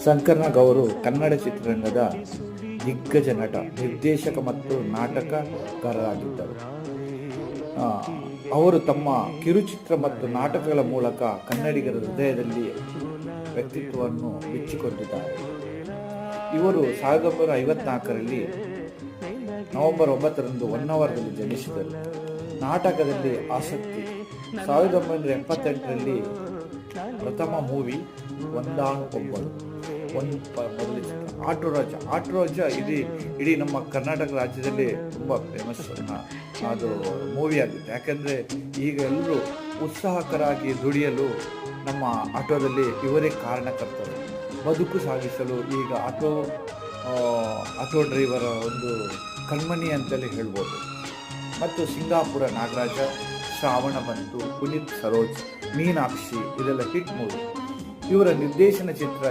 ಶಂಕರ್ ನಾಗ್ ಅವರು ಕನ್ನಡ ಚಿತ್ರರಂಗದ ದಿಗ್ಗಜ ನಟ, ನಿರ್ದೇಶಕ ಮತ್ತು ನಾಟಕಕಾರರಾಗಿದ್ದರು. ಅವರು ತಮ್ಮ ಕಿರುಚಿತ್ರ ಮತ್ತು ನಾಟಕಗಳ ಮೂಲಕ ಕನ್ನಡಿಗರ ಹೃದಯದಲ್ಲಿ ವ್ಯಕ್ತಿತ್ವವನ್ನು ಬಿಚ್ಚಿಕೊಂಡಿದ್ದಾರೆ. ಇವರು 1954ರಲ್ಲಿ ನವೆಂಬರ್ 9ರಂದು ಹೊನ್ನಾವರದಲ್ಲಿ ಜನಿಸಿದರು. ನಾಟಕದಲ್ಲಿ ಆಸಕ್ತಿ 1978ರಲ್ಲಿ ಪ್ರಥಮ ಮೂವಿ ಒಂದಾನೊಬ್ಬಳು ಮೊದಲ ಚಿತ್ರ ಆಟೋರಾಜ ಇಡೀ ನಮ್ಮ ಕರ್ನಾಟಕ ರಾಜ್ಯದಲ್ಲಿ ತುಂಬ ಫೇಮಸ್ ಅದು ಮೂವಿ ಆಗುತ್ತೆ. ಯಾಕೆಂದರೆ ಈಗ ಎಲ್ಲರೂ ಉತ್ಸಾಹಕರಾಗಿ ದುಡಿಯಲು ನಮ್ಮ ಆಟೋದಲ್ಲಿ ಇವರೇ ಕಾರಣಕರ್ತರು. ಬದುಕು ಸಾಗಿಸಲು ಈಗ ಆಟೋ ಡ್ರೈವರ ಒಂದು ಕಣ್ಮಣಿ ಅಂತಲೇ ಹೇಳ್ಬೋದು. ಮತ್ತು ಸಿಂಗಾಪುರ ನಾಗರಾಜ, ಶ್ರಾವಣ ಬಂತು, ಪುನೀತ್ ಸರೋಜ್, ಮೀನಾಕ್ಷಿ ಇದೆಲ್ಲ ಹಿಟ್ ಮೂವಿ. ಇವರ ನಿರ್ದೇಶನ ಚಿತ್ರ